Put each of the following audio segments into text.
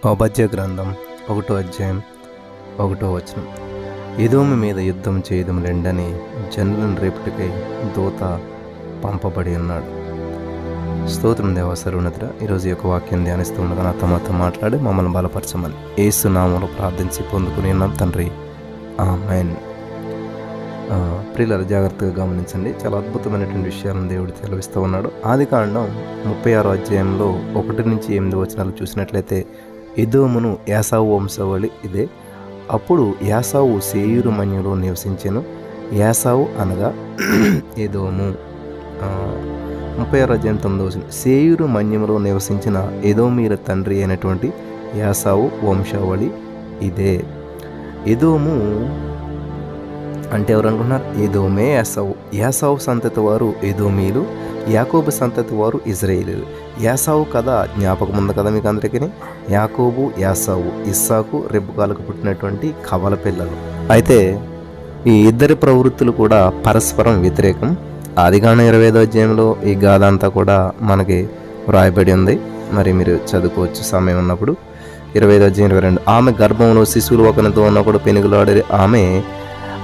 ఓబద్య గ్రంథం 1వ అధ్యాయం 1వ వచనం. ఎదోము మీద యుద్ధం చేయదము రెండని జనులను రేపటికై దూత పంపబడి ఉన్నాడు. స్తోత్రం దేవా సర్వోన్నతుడ. ఈరోజు యొక్క వాక్యం ధ్యానిస్తూ ఉండగా నాతో మాతో మాట్లాడి మమ్మల్ని బలపరచమని యేసు నామములో ప్రార్థించి పొందుకుని ఉన్నాం తండ్రి, ఆమేన్. ప్రియులారా, జాగ్రత్తగా గమనించండి. చాలా అద్భుతమైనటువంటి విషయాలను దేవుడు తెలివిస్తూ ఉన్నాడు. ఆదికాండం 36వ అధ్యాయంలో 1-8 వచనాలు చూసినట్లయితే, ఎదోమును యాసావు వంశావళి ఇదే. అప్పుడు యాసావు సేయీరు మన్యంలో నివసించెను. యాసావు అనగా ఎదోము. 36వ అధ్యాయం 9వ వచనం. సేయీరు మన్యంలో నివసించిన ఎదోమీల తండ్రి అయినటువంటి యాసావు వంశావళి ఇదే. ఎదోము అంటే ఎవరు అనుకుంటున్నారు? ఎదోమే యాసావు. యాసావు సంతతి వారు ఎదోమీలు, యాకోబు సంతతి వారు ఇజ్రాయేలీలు. యాసావు కథ జ్ఞాపకం ఉంది కదా మీకు అందరికీ. యాకోబు, యాసావు, ఇస్సాకు, రెబ్బకాలకు పుట్టినటువంటి కవల పిల్లలు. అయితే ఈ ఇద్దరి ప్రవృత్తులు కూడా పరస్పరం వ్యతిరేకం. ఆదికాండం 25వ అధ్యాయంలో ఈ గాథ అంతా కూడా మనకి వ్రాయబడి ఉంది. మరి మీరు చదువుకోవచ్చు సమయం ఉన్నప్పుడు. 25వ అధ్యాయం 22. ఆమె గర్భంలో శిశువులు ఒకరితో ఉన్నప్పుడు పెనుగులాడే ఆమె,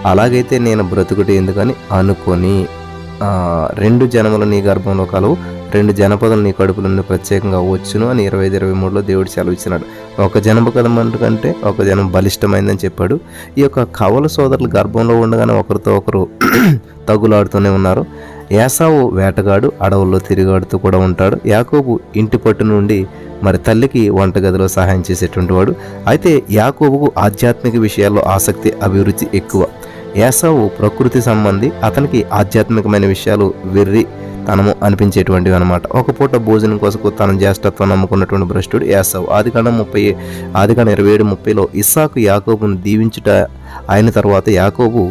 అలాగైతే నేను బ్రతుకుటి ఎందుకని అనుకొని 2 జనములు నీ గర్భంలో కలవు, 2 జనపదలు నీ కడుపుల నుండి ప్రత్యేకంగా వచ్చును అని 25-23లో దేవుడు సెలవిచ్చినాడు. ఒక జనపదం కంటే ఒక జనం బలిష్టమైందని చెప్పాడు. ఈ యొక్క కవల సోదరులు గర్భంలో ఉండగానే ఒకరితో ఒకరు తగులాడుతూనే ఉన్నారు. యాసావు వేటగాడు, అడవుల్లో తిరిగాడుతూ కూడా ఉంటాడు. యాకోబు ఇంటి పట్టు నుండి మరి తల్లికి వంటగదిలో సహాయం చేసేటువంటి వాడు. అయితే యాకోబుకు ఆధ్యాత్మిక విషయాల్లో ఆసక్తి, అభిరుచి ఎక్కువ. యాసావు ప్రకృతి సంబంధి, అతనికి ఆధ్యాత్మికమైన విషయాలు వెర్రి తనము అనిపించేటువంటివి అనమాట. ఒక పూట భోజనం కోసం తన జ్యేష్ఠత్వం నమ్ముకున్నటువంటి భ్రష్టుడు యాసావు. ఆదికాండం 27-30లో ఇస్సాకు యాకోబును దీవించుట అయిన తర్వాత యాకోబు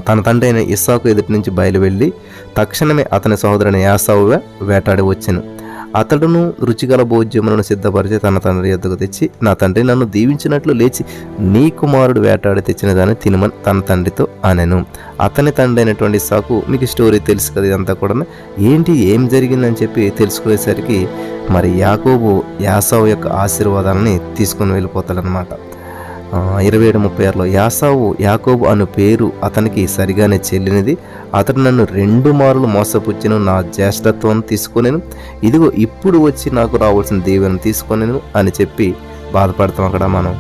తన తండ్రి అయిన ఇస్సాకు ఎదుటి నుంచి బయలువెళ్ళి తక్షణమే అతని సహోదరుని యాసావు వేటాడి వచ్చెను. అతడును రుచిగల భోజ్యములను సిద్ధపరిచి తన తండ్రి యొద్దకు తెచ్చి, నా తండ్రి నన్ను దీవించినట్లు లేచి నీ కుమారుడు వేటాడి తెచ్చిన దాన్ని తినమని తన తండ్రితో అనెను. అతని తండ్రి అయినటువంటి ఇస్సాకు, మీకు స్టోరీ తెలుసు కదా ఇదంతా కూడా, ఏం జరిగిందని చెప్పి తెలుసుకునేసరికి మరి యాకోబు యాసావు యొక్క ఆశీర్వాదాలని తీసుకుని వెళ్ళిపోతాడనమాట. 27-36లో యాసావు యాకోబు అను పేరు అతనికి సరిగానే చెల్లినది. అతడు నన్ను 2 మార్లు మోసపుచ్చెను, నా జ్యేష్ఠత్వం తీసుకొనేను, ఇదిగో ఇప్పుడు వచ్చి నాకు రావాల్సిన దీవెన తీసుకొనేను అని చెప్పి బాధపడతాం. అక్కడ మనం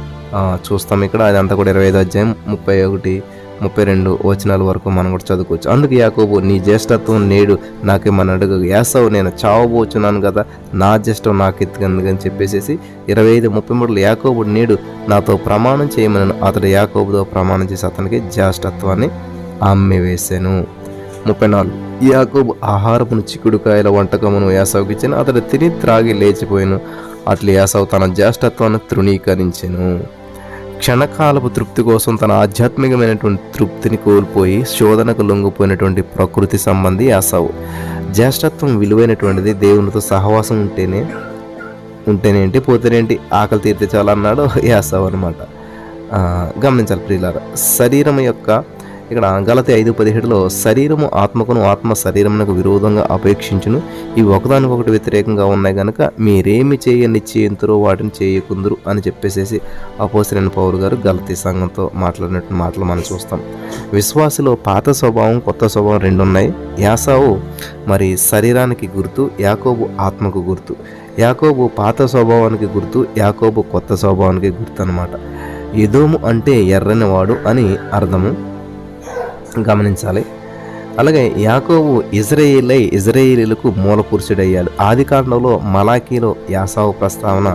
చూస్తాం. ఇక్కడ అదంతా కూడా 25వ అధ్యాయం 31-32 వచనాల వరకు మనం కూడా చదువుకోవచ్చు. అందుకు యాకోబు, నీ జ్యేష్ఠత్వం నేడు నాకేమని అడుగు. యాసావు, నేను చావబోచున్నాను కదా, నా జ్యేష్ఠం నాకు ఎత్తుకందుకని చెప్పేసి 25-33లో యాకోబు నేడు నాతో ప్రమాణం చేయమని అతడు యాకోబుతో ప్రమాణం చేసి అతనికి జ్యేష్ఠత్వాన్ని అమ్మివేశాను. 34 యాకోబు ఆహారమును చిక్కుడుకాయల వంటకమును యాసావుకి ఇచ్చాను, అతడు తిని త్రాగి లేచిపోయాను. అట్లా యాసావు తన జ్యేష్ఠత్వాన్ని తృణీకరించెను. క్షణకాలపు తృప్తి కోసం తన ఆధ్యాత్మికమైనటువంటి తృప్తిని కోల్పోయి శోధనకు లొంగిపోయినటువంటి ప్రకృతి సంబంధి యాసావు. జ్యేష్ఠత్వం విలువైనటువంటిది. దేవునితో సహవాసం ఉంటేనేంటి పోతేనేంటి, ఆకలి తీరితే చాలన్నాడు యాసావు అనమాట. గమనించాలి ప్రియులారా. శరీరం యొక్క ఇక్కడ గలతీ 5:17లో శరీరము ఆత్మకును, ఆత్మ శరీరమునకు విరోధంగా అపేక్షించును, ఇవి ఒకదానికొకటి వ్యతిరేకంగా ఉన్నాయి కనుక మీరేమి నిశ్చయింతురో వాటిని చేయకుందురు అని చెప్పేసి అపోస్తలుడైన పౌలు గారు గలతీ సంఘంతో మాట్లాడినట్టు మాటలు మనం చూస్తాం. విశ్వాసులో పాత స్వభావం, కొత్త స్వభావం 2 ఉన్నాయి. యాసావు మరి శరీరానికి గుర్తు, యాకోబు ఆత్మకు గుర్తు. యాకోబు పాత స్వభావానికి గుర్తు, యాకోబు కొత్త స్వభావానికి గుర్తు అనమాట. ఎదోము అంటే ఎర్రని వాడు అని అర్థము, గమనించాలి. అలాగే యాకోబు ఇజ్రాయేలీలకు మూల పురుషుడయ్యాడు. ఆదికాండంలో మలాకీలో యాసావు ప్రస్తావన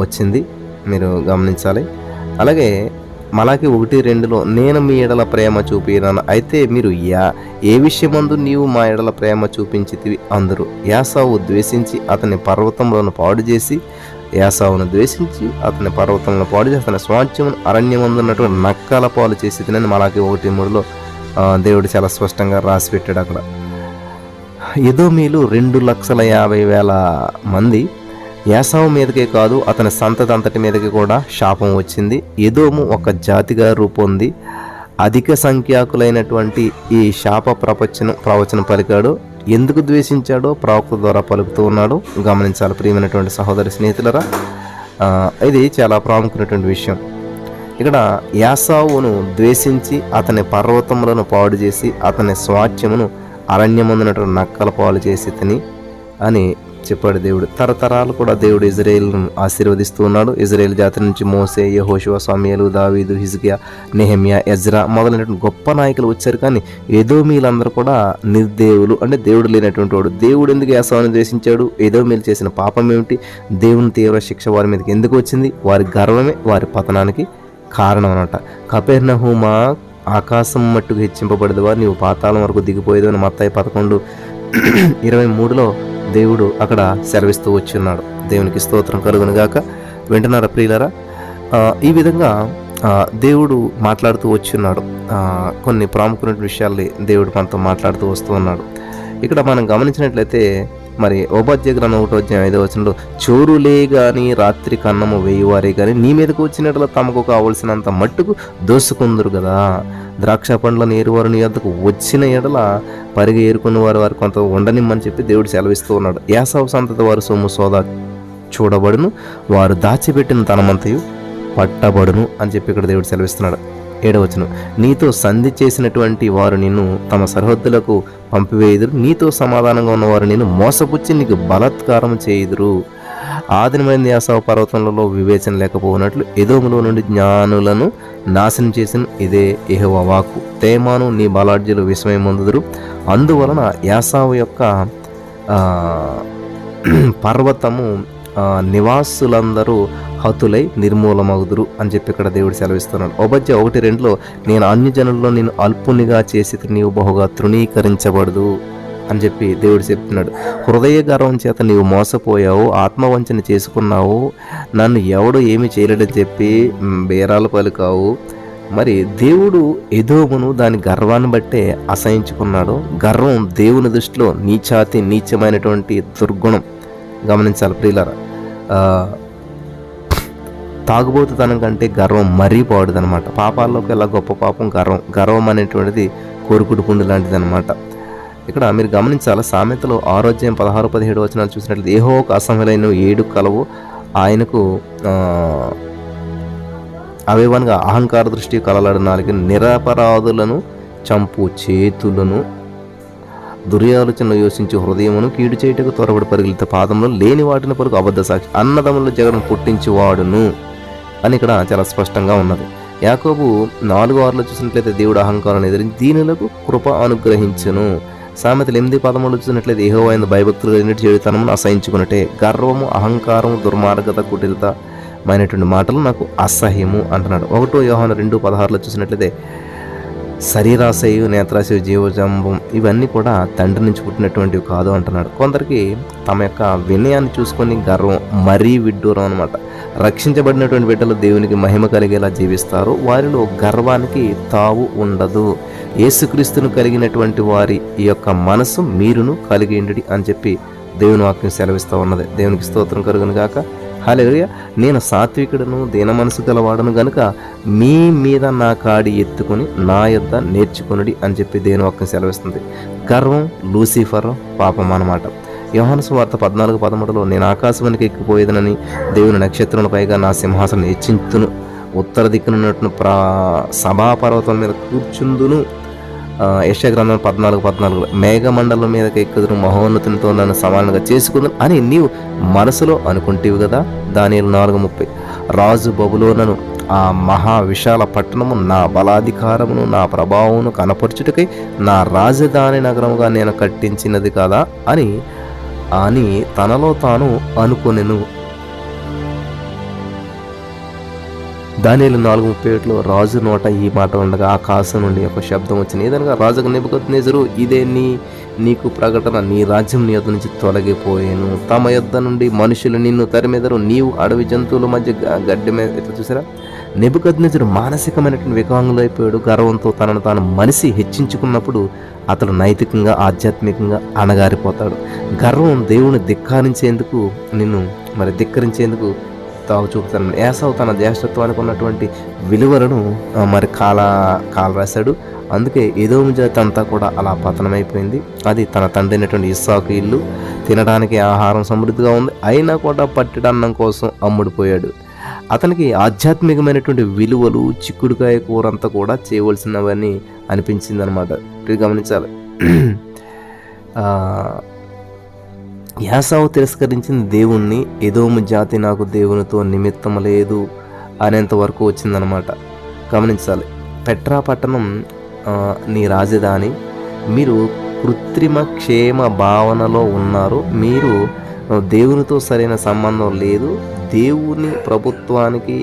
వచ్చింది, మీరు గమనించాలి. అలాగే మలాకీ 1:2లో నేను మీ ఎడల ప్రేమ చూపినాను, అయితే మీరు ఏ విషయమందు నీవు మా ఎడల ప్రేమ చూపించితివి అందరూ. యాసావు ద్వేషించి అతని పర్వతంలో పాడు చేసి, యాసావును ద్వేషించి అతని పర్వతంలో పాడు చేసి అతని స్వాస్థ్యమును అరణ్యమందున్నటువంటి నక్కల పాలు చేసి తినని మలాకీ 1:3లో దేవుడు చాలా స్పష్టంగా రాసి పెట్టాడు. అక్కడ ఎదోమీలు 2,50,000 మంది. యాసావు మీదకే కాదు అతని సంతతి అంతటి మీదకి కూడా శాపం వచ్చింది. ఎదోము ఒక జాతిగా రూపొంది అధిక సంఖ్యాకులైనటువంటి ఈ శాప ప్రవచనం పలికాడు. ఎందుకు ద్వేషించాడో ప్రవక్త ద్వారా పలుకుతూ ఉన్నాడో గమనించాలి ప్రియమైనటువంటి సహోదరి స్నేహితులరా. ఇది చాలా ప్రాముఖ్యమైనటువంటి విషయం. ఇక్కడ యాసావును ద్వేషించి అతని పర్వతములను పాడు చేసి అతని స్వాస్థ్యమును అరణ్యమందునటువంటి నక్కల పాలు చేసి తిని అని చెప్పాడు దేవుడు. తరతరాలు కూడా దేవుడు ఇజ్రాయేలును ఆశీర్వదిస్తూ ఉన్నాడు. ఇజ్రాయేల్ జాతి నుంచి మోసే, యెహోషువ, సమూయేలు, దావీదు, హిజ్కియా, నెహెమ్యా, ఎజ్రా మొదలైనటువంటి గొప్ప నాయకులు వచ్చారు. కానీ ఎదోమీలందరూ కూడా నిర్దేవులు, అంటే దేవుడు లేనటువంటి వాడు. దేవుడు ఎందుకు యాసావును ద్వేషించాడు? ఎదోమీలు చేసిన పాపం ఏమిటి? దేవుని తీవ్ర శిక్ష వారి మీదకి ఎందుకు వచ్చింది? వారి గర్వమే వారి పతనానికి కారణం అనమాట. కపెర్నహూమా, ఆకాశం మట్టుకు హెచ్చింపబడదువా, నీవు పాతాళం వరకు దిగిపోయేదు అని మత్తయి 11:23 దేవుడు అక్కడ సెలవిస్తూ వచ్చున్నాడు. దేవునికి స్తోత్రం కలుగును గాక. వింటున్నారా ప్రియులారా? ఈ విధంగా దేవుడు మాట్లాడుతూ వచ్చున్నాడు. కొన్ని ప్రాముఖ్యమైన విషయాల్ని దేవుడు మనతో మాట్లాడుతూ వస్తూ ఉన్నాడు. ఇక్కడ మనం గమనించినట్లయితే మరి ఓబద్య గ్రంథం 1:5 చోరులే గాని రాత్రి కన్నము వేయువారే కానీ నీ మీదకు వచ్చినట్ల తమకు కావలసినంత మట్టుకు దోసుకుందరు కదా. ద్రాక్ష పండ్లను ఏరువారు నీ వద్దకు వచ్చిన ఎడల పరిగి ఏరుకున్న వారు కొంత ఉండనిమ్మని చెప్పి దేవుడు సెలవిస్తూ ఉన్నాడు. యాసావు సంతతి వారు సొమ్ము సోదా చూడబడును, వారు దాచిపెట్టిన తనమంతయు పట్టబడును అని చెప్పి ఇక్కడ దేవుడు సెలవిస్తున్నాడు. 7 నీతో సంధి చేసినటువంటి వారు నిన్ను తమ సరిహద్దులకు పంపివేయుదురు, నీతో సమాధానంగా ఉన్నవారు నిన్ను మోసపుచ్చి నీకు బలాత్కారం చేయుదురు. ఆదినమైన యాసావు పర్వతములలో వివేచన లేకపోయినట్లు ఎదోములో నుండి జ్ఞానులను నాశనం చేసిన ఇదే యెహోవా వాక్కు. తేమాను నీ బలాఢ్యులు విస్మయం పొందుదురు. అందువలన యాసావు యొక్క పర్వతము నివాసులందరూ హతులై నిర్మూలమగుదురు అని చెప్పి ఇక్కడ దేవుడు సెలవిస్తున్నాడు. ఓబద్య 1:2 నేను అన్యజనుల్లో నేను అల్పునిగా చేసి నీవు బహుగా తృణీకరించబడదు అని చెప్పి దేవుడు చెప్తున్నాడు. హృదయ గర్వం చేత నీవు మోసపోయావు, ఆత్మవంచన చేసుకున్నావు, నన్ను ఎవడు ఏమి చేయలేడని చెప్పి బేరాలు పలికావు. మరి దేవుడు ఎదోమును దాని గర్వాన్ని బట్టే అసహించుకున్నాడు. గర్వం దేవుని దృష్టిలో నీచమైనటువంటి దుర్గుణం. గమనించాలి ప్రియులారా. తాగుబోతుతనం కంటే గర్వం మరీ పాడుదనమాట. పాపాల్లోకి ఎలా గొప్ప పాపం గర్వం అనేటువంటిది కోరుకుడు పుండు లాంటిది అనమాట. ఇక్కడ మీరు గమనించాలి. సామెతలో 6:16-17 చూసినట్లయితే యెహోవాకు అసహ్యులైన 7 కలవు, ఆయనకు అవేవనగా అహంకార దృష్టి, కలలాడు నాలుగు, నిరపరాధులను చంపు చేతులను, దుర్యాలోచనలు యోచించి హృదయమును, కీడు చేయుటకు త్వరపడి పరిగెత్తే పాదంలో లేని వాటిని పలుకు అబద్ధ సాక్షి, అన్నదమ్ముల జగడం పుట్టించువాడును అని ఇక్కడ చాలా స్పష్టంగా ఉన్నది. యాకోబు 4:6 చూసినట్లయితే దేవుడు అహంకారాన్ని ఎదిరించి దీనులకు కృప అనుగ్రహించును. సామెతలు 8:13 చూసినట్లయితే యెహోవా యందు భయభక్తులు ఎన్నిటి చేయుతనమును అసహించుకున్నట్టే. గర్వము, అహంకారము, దుర్మార్గత, కుటిలతమైనటువంటి మాటలు నాకు అసహ్యము అంటున్నాడు. 1 యోహాను 2:16 చూసినట్లయితే శరీరాశయు, నేత్రాశయు, జీవజంబం ఇవన్నీ కూడా తండ్రి నుంచి పుట్టినటువంటివి కాదు అంటున్నాడు. కొందరికి తమ యొక్క వినయాన్ని చూసుకొని గర్వం మరీ విడ్డూరం అనమాట. రక్షించబడినటువంటి బిడ్డలు దేవునికి మహిమ కలిగేలా జీవిస్తారు. వారిలో గర్వానికి తావు ఉండదు. యేసుక్రీస్తును కలిగినటువంటి వారి ఈ యొక్క మనసు మీరును కలిగిండి అని చెప్పి దేవుని వాక్యం సెలవిస్తూ ఉన్నది. దేవునికి స్తోత్రం కలుగును గాక. హల్లెలూయా. నేను సాత్వికుడను, దీన మనసు గలవాడను గనుక మీ మీద నా కాడి ఎత్తుకొని నా యొద్ద నేర్చుకొనుడి అని చెప్పి దేవుని వాక్యం సెలవిస్తుంది. గర్వం లూసిఫర్ పాపం అన్నమాట. యోహాను సువార్త 14:13 నేను ఆకాశవానికి ఎక్కిపోయేదనని దేవుని నక్షత్రం పైగా నా సింహాసనం హెచ్చించును, ఉత్తర దిక్కునున్నట్టు సభాపర్వతం మీద కూర్చుందును. యెషయా గ్రంథం 14:14 మేఘమండలం మీదకి ఎక్కుదును, మహోన్నతునితో నన్ను సమానంగా చేసుకుందును అని నీవు మనసులో అనుకుంటేవి కదా. దానియేలు 4:30 రాజు బబులోనును ఆ మహా విశాల పట్టణము నా బలాధికారమును నా ప్రభావమును కనపరచుటకై నా రాజధాని నగరముగా నేను కట్టించినది కదా అని తనలో తాను అనుకొనెను. దానియేలు 4:37 రాజు నోట ఈ మాట ఉండగా ఆకాశం నుండి ఒక శబ్దం వచ్చింది. ఏదనగా రాజుకు నెబుకద్నెజరు ఇదే నీకు ప్రకటన, నీ రాజ్యం నీ యొద్ద నుంచి తొలగిపోయాను, తమ యొద్ద నుండి మనుషులు నిన్ను తరిమెదరు, నీవు అడవి జంతువుల మధ్య గడ్డి మీద. ఇట్లా చూసారా, నెబుకద్నెజరు మానసికమైనటువంటి వికలాంగులు అయిపోయాడు. గర్వంతో తనను తాను మనిషి హెచ్చించుకున్నప్పుడు అతడు నైతికంగా ఆధ్యాత్మికంగా అణగారిపోతాడు. గర్వం దేవుని ధిక్కరించేందుకు తావు చూపుతాను. ఏసావు తన జ్యేష్ఠత్వానికి ఉన్నటువంటి విలువలను మరి కాల రాశాడు. అందుకే ఎదోము జాతి అంతా కూడా అలా పతనమైపోయింది. అది తన తండ్రి అయినటువంటి ఇస్సాకు ఇల్లు, తినడానికి ఆహారం సమృద్ధిగా ఉంది, అయినా కూడా పట్టెడన్నం కోసం అమ్ముడుపోయాడు. అతనికి ఆధ్యాత్మికమైనటువంటి విలువలు, చిక్కుడుకాయ కూర అంతా కూడా చేయవలసినవని అనిపించింది అనమాట. గమనించాలి. యాసావు తిరస్కరించిన దేవుణ్ణి, ఎదోము జాతి నాకు దేవునితో నిమిత్తం లేదు అనేంత వరకు వచ్చిందనమాట. గమనించాలి. పెట్రా పట్టణం నీ రాజధాని, మీరు కృత్రిమ క్షేమ భావనలో ఉన్నారు, మీరు దేవునితో సరైన సంబంధం లేదు, దేవుని ప్రభుత్వానికి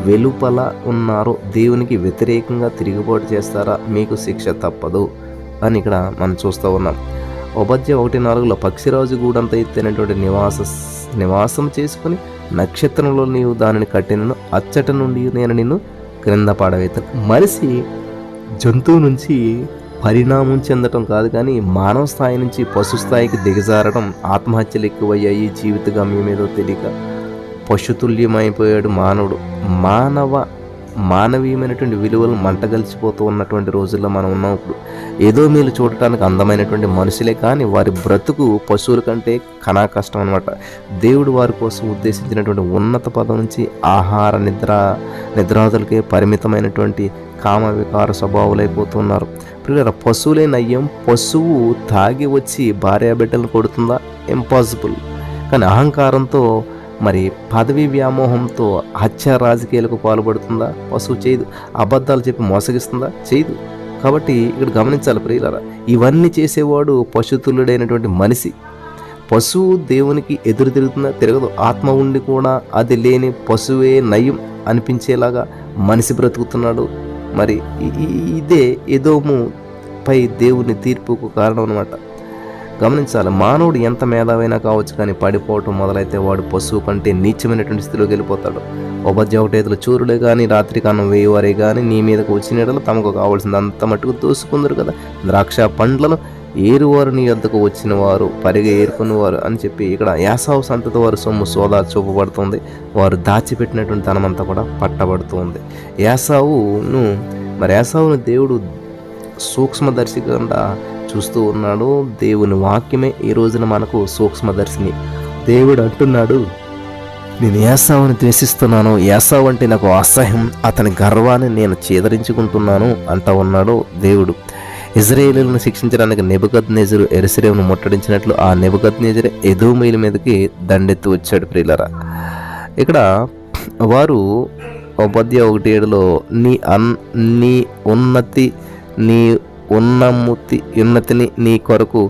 వెలుపల ఉన్నారు, దేవునికి వ్యతిరేకంగా తిరుగుబాటు చేస్తారా, మీకు శిక్ష తప్పదు అని ఇక్కడ మనం చూస్తూ ఉన్నాం. ఉపాధ్యాయ 1:4 పక్షిరాజు గూడంత ఎత్తైనటువంటి నివాసం చేసుకుని నక్షత్రంలో నీవు దానిని కట్టినను, అచ్చట నుండి నేను నిన్ను క్రింద పాడవేతాను. మనిషి జంతువు నుంచి పరిణామం చెందటం కాదు, కానీ మానవ స్థాయి నుంచి పశు స్థాయికి దిగజారడం, ఆత్మహత్యలు ఎక్కువయ్యాయి, జీవిత గమ్యం ఏదో తెలియక పశుతుల్యమైపోయాడు మానవుడు. మానవీయమైనటువంటి విలువలు మంటగలిచిపోతూ ఉన్నటువంటి రోజుల్లో మనం ఉన్నాం. ఇప్పుడు ఏదో మీరు చూడటానికి అందమైనటువంటి మనుషులే, కానీ వారి బ్రతుకు పశువుల కంటే కనా కష్టం అనమాట. దేవుడు వారి కోసం ఉద్దేశించినటువంటి ఉన్నత పదం నుంచి ఆహార నిద్రాదులకే పరిమితమైనటువంటి కామ వికార స్వభావాలైపోతున్నారు. పిల్లల పశువులే నయ్యం. పశువు తాగి వచ్చి భార్యాబిడ్డలను కొడుతుందా? ఇంపాసిబుల్. కానీ అహంకారంతో, మరి పదవి వ్యామోహంతో హత్య రాజకీయాలకు పాల్పడుతుందా? పశువు చేయదు. అబద్ధాలు చెప్పి మోసగిస్తుందా? చేయదు. కాబట్టి ఇక్కడ గమనించాలి ప్రియులారా, ఇవన్నీ చేసేవాడు పశుతుల్యుడైనటువంటి మనిషి. పశువు దేవునికి ఎదురు తిరుగుతుందా? తిరగదు. ఆత్మ ఉండి కూడా అది లేని పశువే నయం అనిపించేలాగా మనిషి బ్రతుకుతున్నాడు. మరి ఇదే ఎదోము పై దేవుని తీర్పుకు కారణం అన్నమాట. గమనించాలి. మానవుడు ఎంత మేధావైనా కావచ్చు, కానీ పడిపోవటం మొదలైతే వాడు పశువు కంటే నీచమైనటువంటి స్థితిలోకి వెళ్ళిపోతాడు. ఉపాధ్యాయ 1:5 చూరులే కానీ రాత్రికి అన్నం వేయవారే కానీ నీ మీదకు వచ్చిన ఎడల తమకు కావాల్సింది అంత మట్టుకు దోసుకుందరు కదా. ద్రాక్ష పండ్లను ఏరువారు నీ వద్దకు వచ్చిన వారు పరిగె ఏరుకునేవారు అని చెప్పి ఇక్కడ యాసావు సంతతి వారు సొమ్ము సోదా చూపబడుతుంది. వారు దాచిపెట్టినటువంటి ధనమంతా కూడా పట్టబడుతుంది. యాసావును దేవుడు సూక్ష్మదర్శిగా చూస్తూ ఉన్నాడు. దేవుని వాక్యమే ఈ రోజున మనకు సూక్ష్మదర్శిని. దేవుడు అంటున్నాడు, నేను యాసావుని ద్వేషిస్తున్నాను, యాసావు అంటే నాకు అసహ్యం, అతని గర్వాన్ని నేను చేదరించుకుంటున్నాను అంటూ ఉన్నాడు దేవుడు. ఇజ్రాయేలులను శిక్షించడానికి నెబుకద్నెజరు యెరూషలేమును ముట్టడించినట్లు ఆ నెబుకద్నెజరు ఎదోమీయుల మీదకి దండెత్తి వచ్చాడు ప్రియులారా. ఇక్కడ వారు ఉపాధ్యాయ 1:7 నీ ఉన్నతిని నీ కొరకు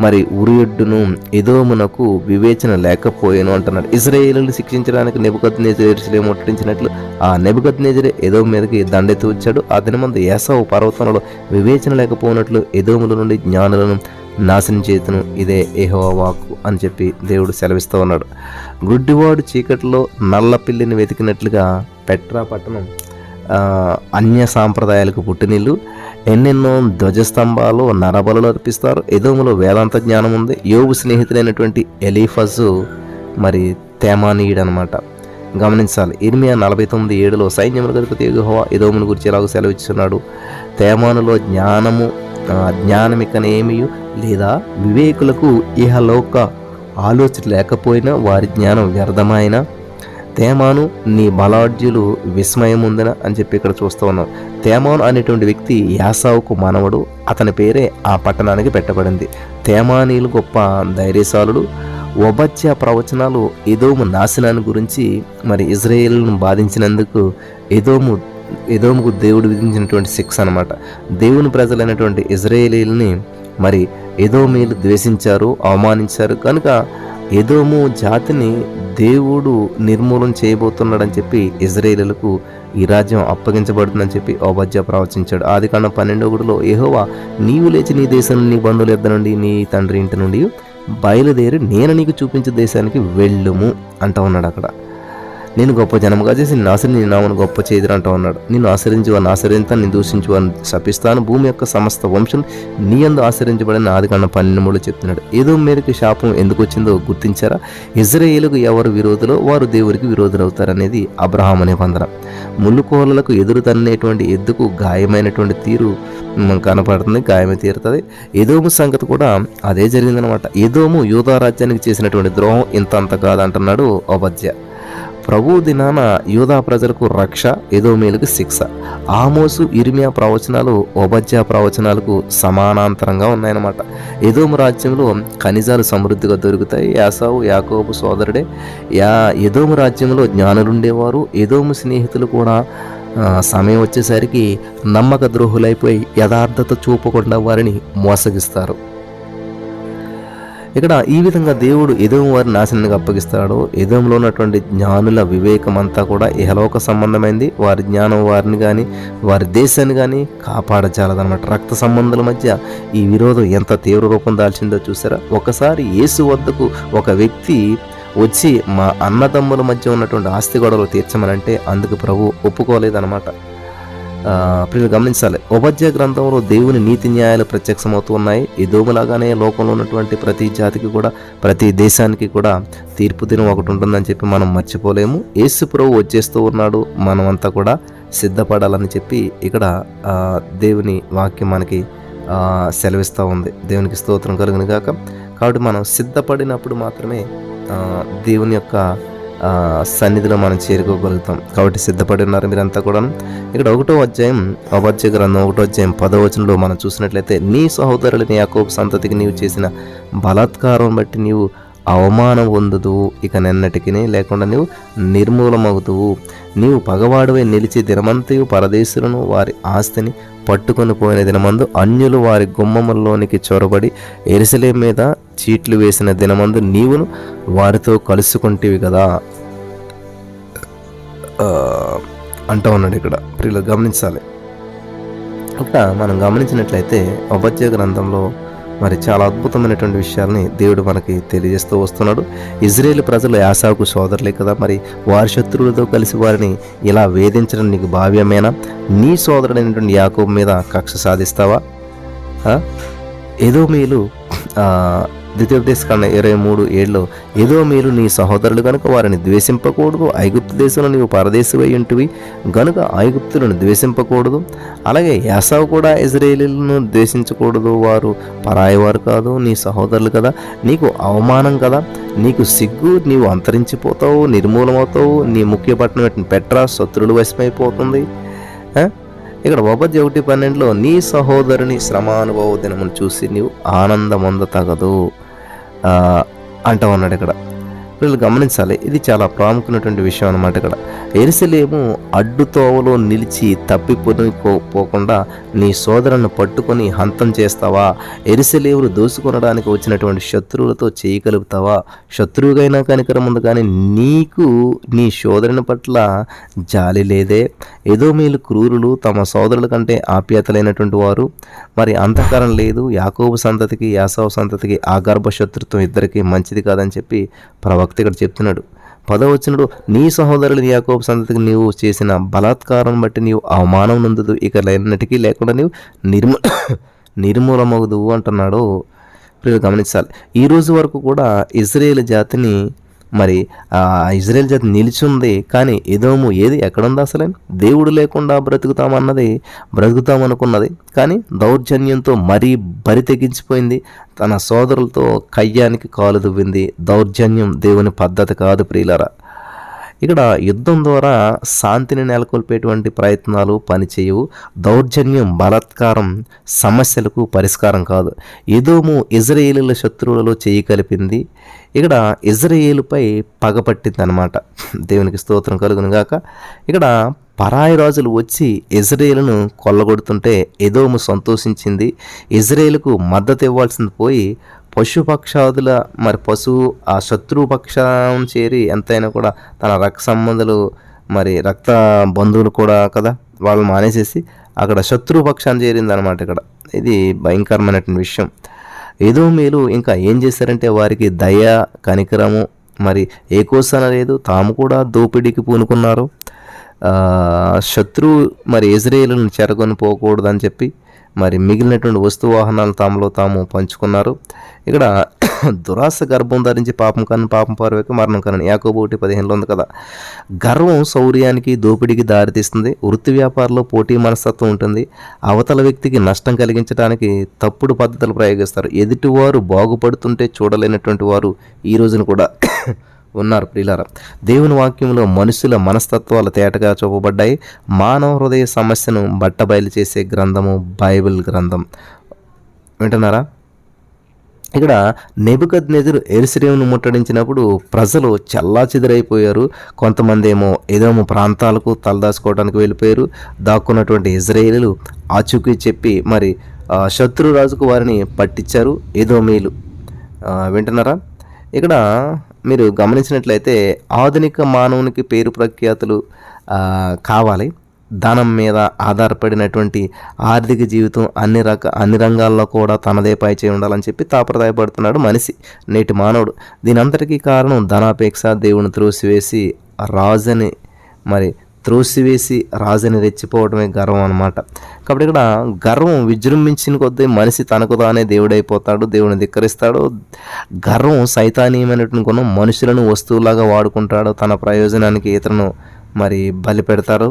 మరి ఉరియొడ్డును, ఎదోమునకు వివేచన లేకపోయాను అంటున్నాడు. ఇజ్రాయేలును శిక్షించడానికి నెబుకద్నెజరు యెరూషలేము ముట్టడించినట్లు ఆ నెబుకద్నెజరు ఎదోము మీదకి దండెత్తి వచ్చాడు. ఆ దినమందు యాసావు పర్వతంలో వివేచన లేకపోయినట్లు ఎదోముల నుండి జ్ఞానులను నాశనం చేతును, ఇదే యెహోవా వాక్కు అని చెప్పి దేవుడు సెలవిస్తూ ఉన్నాడు. గుడ్డివాడు చీకటిలో నల్ల పిల్లిని వెతికినట్లుగా పెట్రా పట్టణం అన్య సాంప్రదాయాలకు పుట్టినిల్లు. ఎన్నెన్నో ధ్వజస్తంభాలు, నరబలులు అర్పిస్తారు. ఎదోములో వేదాంత జ్ఞానం ఉంది. యోబు స్నేహితులైనటువంటి ఎలీఫజు మరి తేమానీయుడు అనమాట. గమనించాలి. ఇర్మియా 49:7 సైన్యములకు అధిపతి యెహోవా ఎదోమును గురించి ఎలాగో సెలవిస్తున్నాడు. తేమానులో జ్ఞానమికనేమీ లేదా, వివేకులకు ఇహలోక ఆలోచన లేకపోయినా వారి జ్ఞానం వ్యర్థమైన. తేమాను నీ బలాఢ్యులు విస్మయం ఉందన అని చెప్పి ఇక్కడ చూస్తూ ఉన్నాం. తేమాను అనేటువంటి వ్యక్తి యాసావుకు మనవడు. అతని పేరే ఆ పట్టణానికి పెట్టబడింది. తేమానీలు గొప్ప ధైర్యశాలుడు. ఉపాధ్యాయ ప్రవచనాలు ఎదోము నాశనాన్ని గురించి, మరి ఇజ్రాయేలును బాధించినందుకు ఎదోముకు దేవుడు విధించినటువంటి శిక్ష అనమాట. దేవుని ప్రజలైనటువంటి ఇజ్రాయేలీలని మరి ఎదోమీయులు ద్వేషించారు, అవమానించారు. కనుక ఎదోము జాతిని దేవుడు నిర్మూలన చేయబోతున్నాడని చెప్పి ఇజ్రాయేలులకు ఈ రాజ్యం అప్పగించబడుతుందని చెప్పి ఉపాధ్యాయ ప్రవచించాడు. ఆదికాండం 12:1 యెహోవా నీవు లేచి నీ దేశం నీ బంధువుల యొద్ద నుండి నీ తండ్రి ఇంటి నుండి బయలుదేరి నేను నీకు చూపించే దేశానికి వెళ్ళుము అంటూ ఉన్నాడు. అక్కడ నేను గొప్ప జనముగా చేసి నిన్ను ఆశ్రయించి నీ నామను గొప్ప చేదురు అంటూ ఉన్నాడు. నిన్ను ఆశ్రయించి వారిని ఆశ్రయించాను, నేను దూషించి వారిని శపిస్తాను. భూమి యొక్క సమస్త వంశం నీ యందు ఆశ్రయించబడిన ఆదికాండం 12:3 చెప్తున్నాడు. ఏదో మేరకు శాపం ఎందుకు వచ్చిందో గుర్తించారా? ఇజ్రాయేలుకు ఎవరు విరోధులో వారు దేవుడికి విరోధులు అవుతారనేది అబ్రహాము నిబంధన. ముళ్ళుకోలలకు ఎదురు తన్నేటువంటి ఎద్దుకు గాయమైనటువంటి తీరు కనపడుతుంది, గాయమే తీరుతుంది. ఎదోము సంగతి కూడా అదే జరిగిందనమాట. ఎదోము యూదా రాజ్యానికి చేసినటువంటి ద్రోహం ఇంత కాదంటున్నాడు ఓబద్య. ప్రభు దినాన యూదా ప్రజలకు రక్ష, ఎదోమీలకు శిక్ష. ఆమోసు, ఇర్మియా ప్రవచనాలు ఓబద్య ప్రవచనాలకు సమానాంతరంగా ఉన్నాయన్నమాట. ఎదోము రాజ్యంలో ఖనిజాలు సమృద్ధిగా దొరుకుతాయి. యాసావు యాకోబు సోదరుడే. ఎదోము రాజ్యంలో జ్ఞానులుండేవారు. ఎదోము స్నేహితులు కూడా సమయం వచ్చేసరికి నమ్మక ద్రోహులైపోయి యథార్థత చూపకుండా వారిని మోసగిస్తారు. ఇక్కడ ఈ విధంగా దేవుడు ఎదోము వారిని నాశనానికి అప్పగిస్తాడు. ఎదోములో ఉన్నటువంటి జ్ఞానుల వివేకం అంతా కూడా ఇహలోక సంబంధమైంది. వారి జ్ఞానం వారిని కానీ వారి దేశాన్ని కానీ కాపాడజాలదనమాట. రక్త సంబంధాల మధ్య ఈ విరోధం ఎంత తీవ్ర రూపం దాల్చిందో చూసారా? ఒకసారి యేసు వద్దకు ఒక వ్యక్తి వచ్చి మా అన్నదమ్ముల మధ్య ఉన్నటువంటి ఆస్తి గొడవలు తీర్చమనంటే అందుకు ప్రభు ఒప్పుకోలేదన్నమాట. ప్రియులు గమనించాలి, ఓబద్య గ్రంథంలో దేవుని నీతి న్యాయాలు ప్రత్యక్షమవుతూ ఉన్నాయి. ఎదోములాగానే లోకంలో ఉన్నటువంటి ప్రతి జాతికి కూడా ప్రతి దేశానికి కూడా తీర్పు దినం ఒకటి ఉంటుందని చెప్పి మనం మర్చిపోలేము. యేసు ప్రభు వచ్చేస్తూ ఉన్నాడు, మనమంతా కూడా సిద్ధపడాలని చెప్పి ఇక్కడ దేవుని వాక్యం మనకి సెలవిస్తూ ఉంది. దేవునికి స్తోత్రం కలుగును గాక. కాబట్టి మనం సిద్ధపడినప్పుడు మాత్రమే దేవుని యొక్క సన్నిధిలో మనం చేరుకోగలుగుతాం. కాబట్టి సిద్ధపడి ఉన్నారు మీరంతా కూడా. ఇక్కడ 1వ అధ్యాయం ఓబద్య గ్రంథం 1వ అధ్యాయం 10వ వచనంలో మనం చూసినట్లయితే, నీ సహోదరులని యాకోబు సంతతికి నీవు చేసిన బలాత్కారం బట్టి నీవు అవమానం పొందుదువు, ఇక నిన్నటికి లేకుండా నీవు నిర్మూలమవుతువు. నీవు పగవాడివై నిలిచి దినమంతయు పరదేశులను వారి ఆస్తిని పట్టుకొని పోయిన దినమందు అన్యులు వారి గుమ్మముల్లోనికి చొరబడి యెరూషలేము మీద చీట్లు వేసిన దినమందు నీవును వారితో కలుసుకుంటేవి కదా అంటూ ఉన్నాడు. ఇక్కడ ప్రియులు గమనించాలి. ఇక్కడ మనం గమనించినట్లయితే ఓబద్య గ్రంథంలో మరి చాలా అద్భుతమైనటువంటి విషయాల్ని దేవుడు మనకి తెలియజేస్తూ వస్తున్నాడు. ఇజ్రాయేల్ ప్రజలు యాసావుకు సోదరులే కదా, మరి వారి శత్రువులతో కలిసి వారిని ఇలా వేధించడం నీకు భావ్యమేనా? నీ సోదరుడైనటువంటి యాకోబు మీద కక్ష సాధిస్తావా? ఎదోమీయులు ద్వితీయోపదేశకాండం 23:7 ఎదోమీయులు నీ సహోదరులు గనుక వారిని ద్వేషింపకూడదు. ఐగుప్తు దేశంలో నీవు పరదేశివై ఉంటివి గనుక ఐగుప్తులను ద్వేషింపకూడదు. అలాగే యాసావు కూడా ఇజ్రాయేలీలను ద్వేషించకూడదు. వారు పరాయివారు కాదు, నీ సహోదరులు కదా. నీకు అవమానం కదా, నీకు సిగ్గు, నీవు అంతరించిపోతావు, నిర్మూలమవుతావు. నీ ముఖ్య పట్టణం పెట్రా శత్రువుల వశమైపోతుంది. ఇక్కడ ఓబద్య 1:12 నీ సహోదరుని శ్రమానుభవ దినమును చూసి నీవు ఆనందమొంద తగదు అంటూ ఉన్నాడు. ఇక్కడ వీళ్ళు గమనించాలి, ఇది చాలా ప్రాముఖ్యమైనటువంటి విషయం అనమాట. ఇక్కడ యెరూషలేము అడ్డుతోవలో నిలిచి పోకుండా నీ సోదరులను పట్టుకొని హంతం చేస్తావా? యెరూషలేమును దోసుకొనడానికి వచ్చినటువంటి శత్రువులతో చేయి కలుపుతావా? శత్రువుగైనా కనికరం ఉంది, కానీ నీకు నీ సోదరుని పట్ల జాలి లేదే. ఎదోమీయులు క్రూరులు, తమ సోదరుల కంటే ఆప్యాయతలైనటువంటి వారు. మరి అంతఃకరణ లేదు. యాకోబు సంతతికి యాసావు సంతతికి ఆ గర్భశత్రుత్వం ఇద్దరికి మంచిది కాదని చెప్పి ప్రవక్త ఇక్కడ చెప్తున్నాడు. 10వ వచనంలో నీ సహోదరులు యాకోబు సంతతికి నీవు చేసిన బలాత్కారం బట్టి నీవు అవమానం నొందదు, ఇక ఎన్నటికీ లేకుండా నీవు నిర్మూలమగుదువు అంటున్నాడు. గమనించాలి, ఈ రోజు వరకు కూడా ఇజ్రాయేల్ జాతిని మరి ఇజ్రాయేల్ జాతి నిలిచింది, కానీ ఎదోము ఏది ఎక్కడుంది? అసలే దేవుడు లేకుండా బ్రతుకుతామనుకున్నది, కానీ దౌర్జన్యంతో మరీ బరి తెగించిపోయింది. తన సోదరులతో కయ్యానికి కాలు దువ్వింది. దౌర్జన్యం దేవుని పద్ధతి కాదు ప్రియులారా. ఇక్కడ యుద్ధం ద్వారా శాంతిని నెలకొల్పేటువంటి ప్రయత్నాలు పనిచేయవు. దౌర్జన్యం, బలాత్కారం సమస్యలకు పరిష్కారం కాదు. ఎదోము ఇజ్రాయేలీల శత్రువులలో చేయి కలిపింది. ఇక్కడ ఇజ్రాయేలుపై పగపట్టింది అనమాట. దేవునికి స్తోత్రం కలుగును గాక. ఇక్కడ పరాయి రాజులు వచ్చి ఇజ్రాయేలును కొల్లగొడుతుంటే ఎదోము సంతోషించింది. ఇజ్రాయేలుకు మద్దతు ఇవ్వాల్సింది పోయి పశుపక్షాదుల పశువు ఆ శత్రువు పక్షం చేరి ఎంతైనా కూడా తన రక్త సంబంధులు రక్త బంధువులు కూడా కదా వాళ్ళు మానేసేసి అక్కడ శత్రువు పక్షాన్ని చేరింది అనమాట. ఇక్కడ ఇది భయంకరమైనటువంటి విషయం. ఎదోమీయులు ఇంకా ఏం చేశారంటే వారికి దయ, కనికరము మరి ఏ కోసన లేదు, తాము కూడా దోపిడీకి పూనుకున్నారు. శత్రువు మరి ఇజ్రాయేలును చెరగొని పోకూడదని చెప్పి మరి మిగిలినటువంటి వస్తువాహనాలు తాములో తాము పంచుకున్నారు. ఇక్కడ దురాశ గర్భం ధరించి పాపం కను, పాపం పారవేక మరణం కను. యాకోబు 1:15 ఉంది కదా. గర్వం శౌర్యానికి, దోపిడీకి దారితీస్తుంది. వృత్తి వ్యాపారంలో పోటీ మనస్తత్వం ఉంటుంది. అవతల వ్యక్తికి నష్టం కలిగించడానికి తప్పుడు పద్ధతులు ప్రయోగిస్తారు. ఎదుటివారు బాగుపడుతుంటే చూడలేనటువంటి వారు ఈ రోజున కూడా ఉన్నారు. ప్రియులారా, దేవుని వాక్యంలో మనుషుల మనస్తత్వాలు తేటగా చూపబడ్డాయి. మానవ హృదయ సమస్యను బట్టబయలు చేసే గ్రంథము బైబిల్ గ్రంథం. వింటున్నారా? ఇక్కడ నెబుకద్నెజరు యెరూషలేమును ముట్టడించినప్పుడు ప్రజలు చెల్లాచెదురైపోయారు. కొంతమంది ఏమో ఎదోము ప్రాంతాలకు తలదాచుకోవడానికి వెళ్ళిపోయారు. దాక్కున్నటువంటి ఇజ్రాయేలీలు ఆచూకీ చెప్పి మరి శత్రురాజుకు వారిని పట్టించారు, ఎదోమీయులు. వింటున్నారా? ఇక్కడ మీరు గమనించినట్లయితే ఆధునిక మానవునికి పేరు ప్రఖ్యాతులు కావాలి. ధనం మీద ఆధారపడినటువంటి ఆర్థిక జీవితం అన్ని రంగాల్లో కూడా తనదే పై చేయి ఉండాలని చెప్పి తాపత్రయపడుతున్నాడు మనిషి, నేటి మానవుడు. దీని అంతటికీ కారణం ధనాపేక్ష. దేవుని త్రోసివేసి రాజుని రెచ్చిపోవడమే గర్వం అనమాట. కాబట్టి ఇక్కడ గర్వం విజృంభించిన కొద్దీ మనిషి తనకు తానే దేవుడైపోతాడు, దేవుని ధిక్కరిస్తాడు. గర్వం సైతానీయమైనటువంటి గుణం. మనుషులను వస్తువులాగా వాడుకుంటాడు, తన ప్రయోజనానికి ఇతరులను మరి బలి పెడతారు.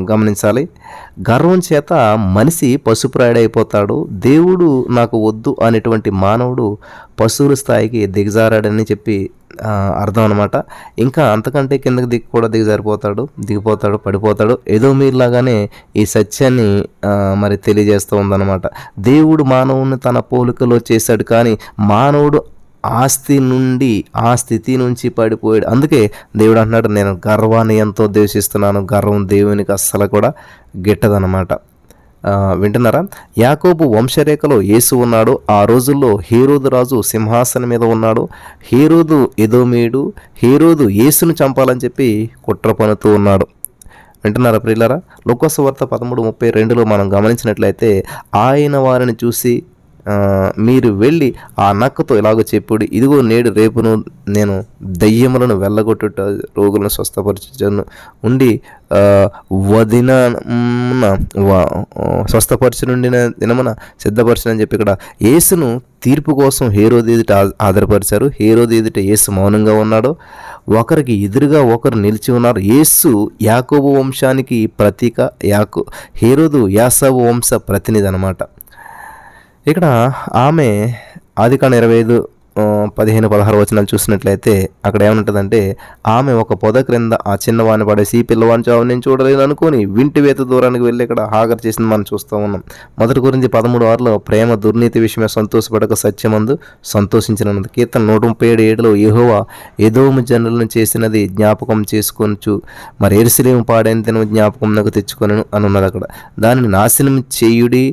గమనించాలి. గర్వం చేత మనిషి పశుప్రాయుడైపోతాడు. దేవుడు నాకు వద్దు అనేటువంటి మానవుడు పశువుల స్థాయికి దిగజారాడని చెప్పి అర్థం అనమాట. ఇంకా అంతకంటే కిందకి దిగిపోతాడు, పడిపోతాడు. ఏదో మీరులాగానే ఈ సత్యాన్ని మరి తెలియజేస్తూ ఉందన్నమాట. దేవుడు మానవుని తన పోలికలో చేశాడు, కానీ మానవుడు ఆ స్థితి నుంచి పడిపోయాడు. అందుకే దేవుడు అంటున్నాడు, నేను గర్వాన్ని ఎంతో ద్వేషిస్తున్నాను. గర్వం దేవునికి అస్సలు కూడా గిట్టదనమాట. వింటున్నారా? యాకోబు వంశరేఖలో యేసు ఉన్నాడు. ఆ రోజుల్లో హేరోదు రాజు సింహాసనం మీద ఉన్నాడు. హేరోదు ఎదోమీయుడు. హేరోదు యేసును చంపాలని చెప్పి కుట్ర పన్నుతూ ఉన్నాడు. వింటున్నారా ప్రియులారా? లూకాసువార్త 13:32లో మనం గమనించినట్లయితే, ఆయన వారిని చూసి మీరు వెళ్ళి ఆ నక్కతో ఇలాగ చెప్పుడు, ఇదిగో నేడు రేపును నేను దయ్యములను వెళ్ళగొట్టుట, రోగులను స్వస్థపరచును ఉండి స్వస్థపరచునుండిన దినమున సిద్ధపరచునని చెప్పి ఇక్కడ యేసును తీర్పు కోసం హేరోదు ఎదుట ఆధారపరిచారు. హేరోదు ఎదుట యేసు మౌనంగా ఉన్నాడు. ఒకరికి ఎదురుగా ఒకరు నిలిచి ఉన్నారు. యేసు యాకోబు వంశానికి ప్రతీక. హేరోదు యాసావు వంశ ప్రతినిధి అనమాట. ఇక్కడ ఆమె ఆదికాండం 25:15-16 వచనాలు చూసినట్లయితే అక్కడ ఏమంటుందంటే, ఆమె ఒక పొద క్రింద ఆ చిన్నవాడిని పడేసి ఈ పిల్లవాడిని చావు నేను చూడలేను అనుకుని వింటి వేత దూరానికి వెళ్ళి ఇక్కడ హాగర్ చేసింది మనం చూస్తూ ఉన్నాం. 1 కొరింథీ 13:6లో ప్రేమ దుర్నీతి విషయమే సంతోషపడక సత్యమందు సంతోషించినది. కీర్తన 137:7లో యెహోవా ఎదోము జనులను చేసినది జ్ఞాపకం చేసుకొనుచు మరి యెరూషలేము పాడైన దినము జ్ఞాపకంలోకి తెచ్చుకొనెను అని ఉన్నది. అక్కడ దానిని నాశనం చేయుడి,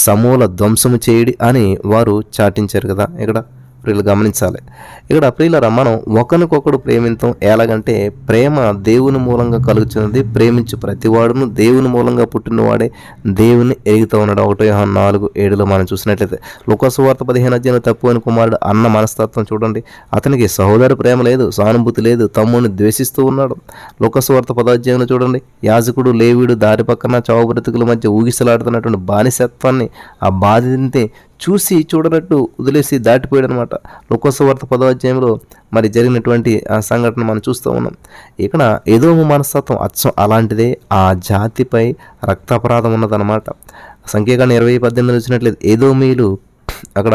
సమూల ధ్వంసము చేయుడి అని వారు చాటించారు కదా. ఇక్కడ ప్రియులు గమనించాలి. ఇక్కడ ప్రియులరా, మనం ఒకరికొకడు ప్రేమించం. ఎలాగంటే ప్రేమ దేవుని మూలంగా కలుగుతున్నది. ప్రేమించు ప్రతివాడును దేవుని మూలంగా పుట్టినవాడే దేవుని ఎరుగుతూ ఉన్నాడు. 1 యోహాను 4:7లో మనం చూసినట్లయితే, లూకాసువార్త 15 తప్పు అని కుమారుడు అన్న మనస్తత్వం చూడండి. అతనికి సహోదర ప్రేమ లేదు, సానుభూతి లేదు, తమ్ముడిని ద్వేషిస్తూ ఉన్నాడు. లూకాసువార్త 10 చూడండి. యాజకుడు లేవీడు దారి పక్కన చావు బ్రతుకుల మధ్య ఊగిసలాడుతున్నటువంటి బానిసత్వాన్ని, ఆ బాధితుని చూసి చూడనట్టు వదిలేసి దాటిపోయాడు అనమాట. లూకాసువార్త 10 మరి జరిగినటువంటి ఆ సంఘటన మనం చూస్తూ ఉన్నాం. ఇక్కడ ఎదోము మనస్తత్వం అచ్చం అలాంటిదే. ఆ జాతిపై రక్తాపరాధం ఉన్నదన్నమాట. సంఖ్యాకాండం 20:18 వచ్చినట్లయితే ఎదోమీయులు అక్కడ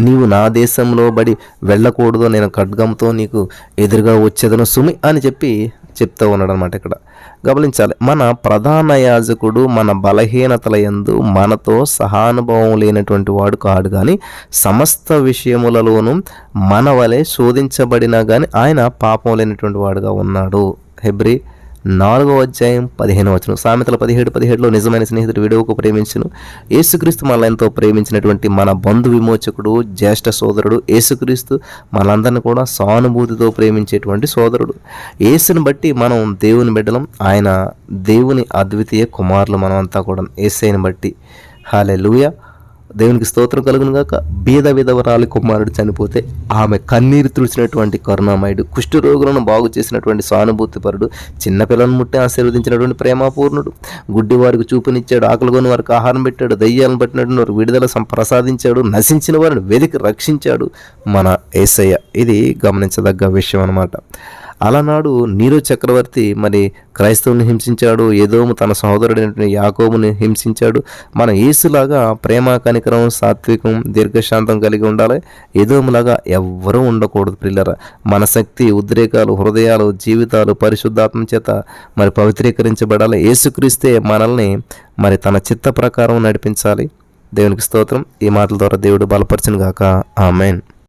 నీవు నా దేశంలో బడి వెళ్ళకూడదు, నేను ఖడ్గంతో నీకు ఎదురుగా వచ్చేదను సుమి అని చెప్తూ ఉన్నాడు అనమాట. ఇక్కడ గమనించాలి, మన ప్రధాన యాజకుడు మన బలహీనతల యందు మనతో సహానుభవం లేనటువంటి వాడు కాడు, కానీ సమస్త విషయములలోనూ మన వలె శోధించబడినా కానీ ఆయన పాపం లేనటువంటి వాడుగా ఉన్నాడు. హెబ్రీ 4:15 సామెతల 17:17లో నిజమైన స్నేహితుడు విడవకు ప్రేమించును. యేసుక్రీస్తు మనల్ని ఎంతో ప్రేమించినటువంటి మన బంధు విమోచకుడు, జ్యేష్ఠ సోదరుడు యేసుక్రీస్తు మనందరిని కూడా సానుభూతితో ప్రేమించేటువంటి సోదరుడు. యేసుని బట్టి మనం దేవుని బిడ్డలం, ఆయన దేవుని అద్వితీయ కుమారులు మనమంతా కూడా యేసయ్యని బట్టి. హల్లెలూయా. దేవునికి స్తోత్రం కలుగును గాక. బీద విధవరాలి కుమారుడు చనిపోతే ఆమె కన్నీరు తుడిచినటువంటి కరుణామయుడు, కుష్ఠరోగులను బాగు చేసినటువంటి సానుభూతిపరుడు, చిన్నపిల్లలను ముట్టి ఆశీర్వదించినటువంటి ప్రేమాపూర్ణుడు, గుడ్డి వారికి చూపునిచ్చాడు, ఆకలిగొని వారికి ఆహారం పెట్టాడు, దయ్యాలను పట్టినటువంటి వారికి విడుదల ప్రసాదించాడు, నశించిన వారిని వెలికి రక్షించాడు మన యేసయ్య. ఇది గమనించదగ్గ విషయం అన్నమాట. అలనాడు నీరో చక్రవర్తి మరి క్రైస్తవుని హింసించాడు, ఎదోము తన సహోదరుడైనటువంటి యాకోబుని హింసించాడు. మన యేసులాగా ప్రేమ, కనికరం, సాత్వికం, దీర్ఘశాంతం కలిగి ఉండాలి. ఎదోములాగా ఎవ్వరూ ఉండకూడదు ప్రియులారా. మన శక్తి, ఉద్రేకాలు, హృదయాలు, జీవితాలు పరిశుద్ధాత్మ చేత మరి పవిత్రీకరించబడాలి. యేసుక్రీస్తే మనల్ని మరి తన చిత్త ప్రకారం నడిపించాలి. దేవునికి స్తోత్రం. ఈ మాటల ద్వారా దేవుడు బలపరచును గాక. ఆమేన్.